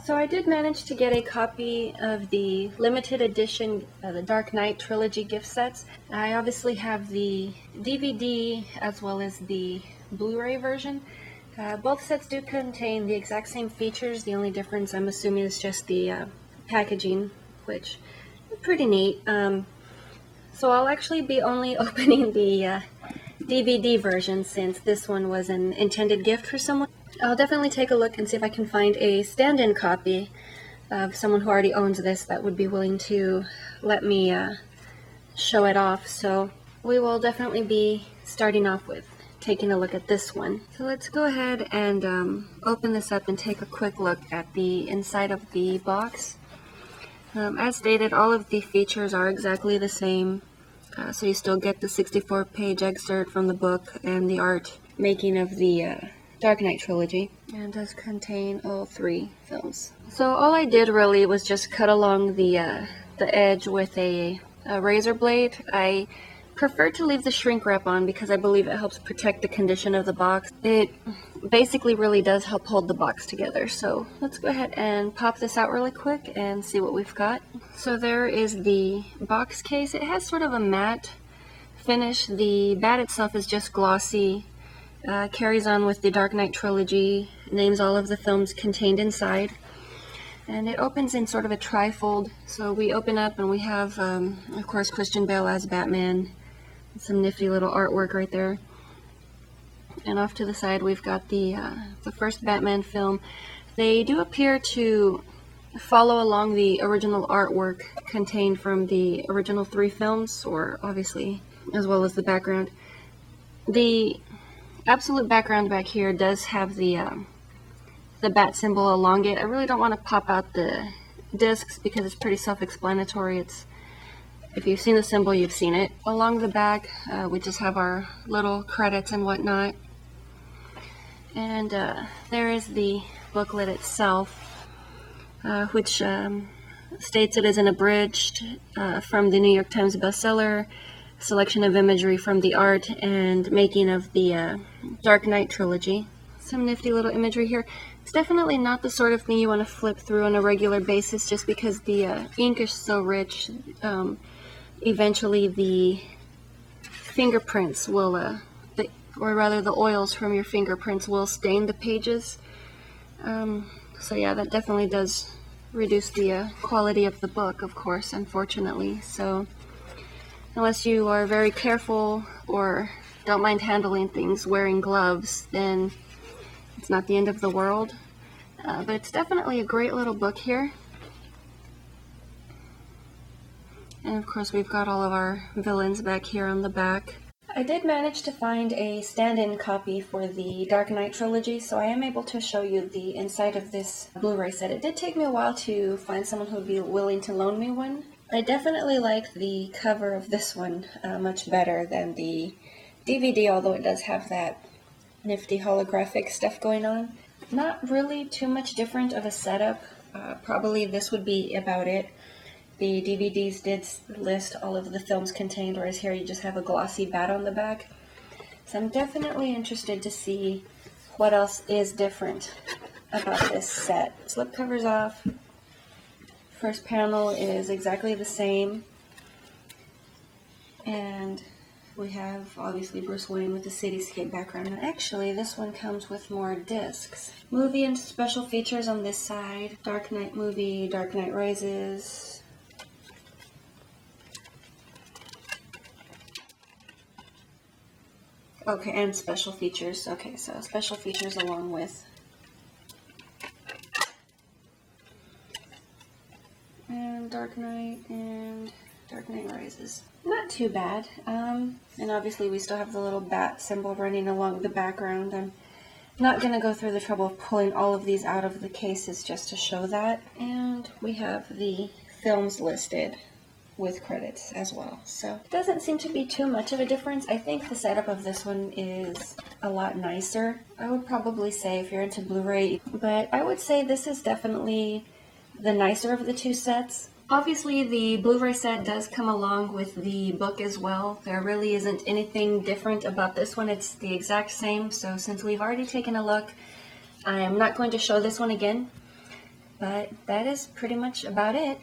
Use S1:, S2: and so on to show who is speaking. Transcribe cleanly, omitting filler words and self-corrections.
S1: So I did manage to get a copy of the limited edition the Dark Knight trilogy gift sets. I obviously have the DVD as well as the Blu Ray version. Both sets do contain the exact same features. The only difference, I'm assuming, is just the packaging, which is pretty neat. So I'll actually be only opening the DVD version since this one was an intended gift for someone. I'll definitely take a look and see if I can find a stand-in copy of someone who already owns this that would be willing to let me show it off. So we will definitely be starting off with taking a look at this one. So let's go ahead and open this up and take a quick look at the inside of the box. As stated, all of the features are exactly the same. So you still get the 64-page excerpt from the book and the art making of the Dark Knight trilogy, and does contain all 3 films. So all I did really was just cut along the edge with a razor blade. I prefer to leave the shrink wrap on because I believe it helps protect the condition of the box. It basically really does help hold the box together. So let's go ahead and pop this out really quick and see what we've got. So there is the box case. It has sort of a matte finish. The bat itself is just glossy. Carries on with the Dark Knight trilogy, names all of the films contained inside, and it opens in sort of a trifold. So we open up and we have, of course, Christian Bale as Batman, some nifty little artwork right there. And off to the side we've got the first Batman film. They do appear to follow along the original artwork contained from the original 3 films, or obviously as well as the background. The absolute background back here does have the bat symbol along it. I really don't want to pop out the discs because it's pretty self-explanatory. If you've seen the symbol, you've seen it. Along the back, we just have our little credits and whatnot. And there is the booklet itself, which states it is an abridged from the New York Times bestseller, selection of imagery from the art and making of the Dark Knight trilogy. Some nifty little imagery here. It's definitely not the sort of thing you want to flip through on a regular basis just because the ink is so rich. Eventually the fingerprints will, or rather the oils from your fingerprints will stain the pages. So yeah, that definitely does reduce the quality of the book, of course, unfortunately. So unless you are very careful or don't mind handling things, wearing gloves, then it's not the end of the world. But it's definitely a great little book here. And of course we've got all of our villains back here on the back. I did manage to find a stand-in copy for the Dark Knight trilogy, so I am able to show you the inside of this Blu-ray set. It did take me a while to find someone who would be willing to loan me one. I definitely like the cover of this one much better than the DVD, although it does have that nifty holographic stuff going on. Not really too much different of a setup. Probably this would be about it. The DVDs did list all of the films contained, whereas here you just have a glossy bat on the back. So I'm definitely interested to see what else is different about this set. Slipcover's off. First panel is exactly the same, and we have obviously Bruce Wayne with the cityscape background. And actually this one comes with more discs. Movie and special features on this side. Dark Knight movie, Dark Knight Rises. Okay, and special features. Okay, so special features along with Dark Knight and Dark Knight Rises. Not too bad. And obviously we still have the little bat symbol running along the background. I'm not going to go through the trouble of pulling all of these out of the cases just to show that. And we have the films listed with credits as well. So it doesn't seem to be too much of a difference. I think the setup of this one is a lot nicer. I would probably say if you're into Blu-ray, but I would say this is definitely the nicer of the 2 sets. Obviously, the Blu-ray set does come along with the book as well. There really isn't anything different about this one. It's the exact same. So since we've already taken a look, I am not going to show this one again. But that is pretty much about it.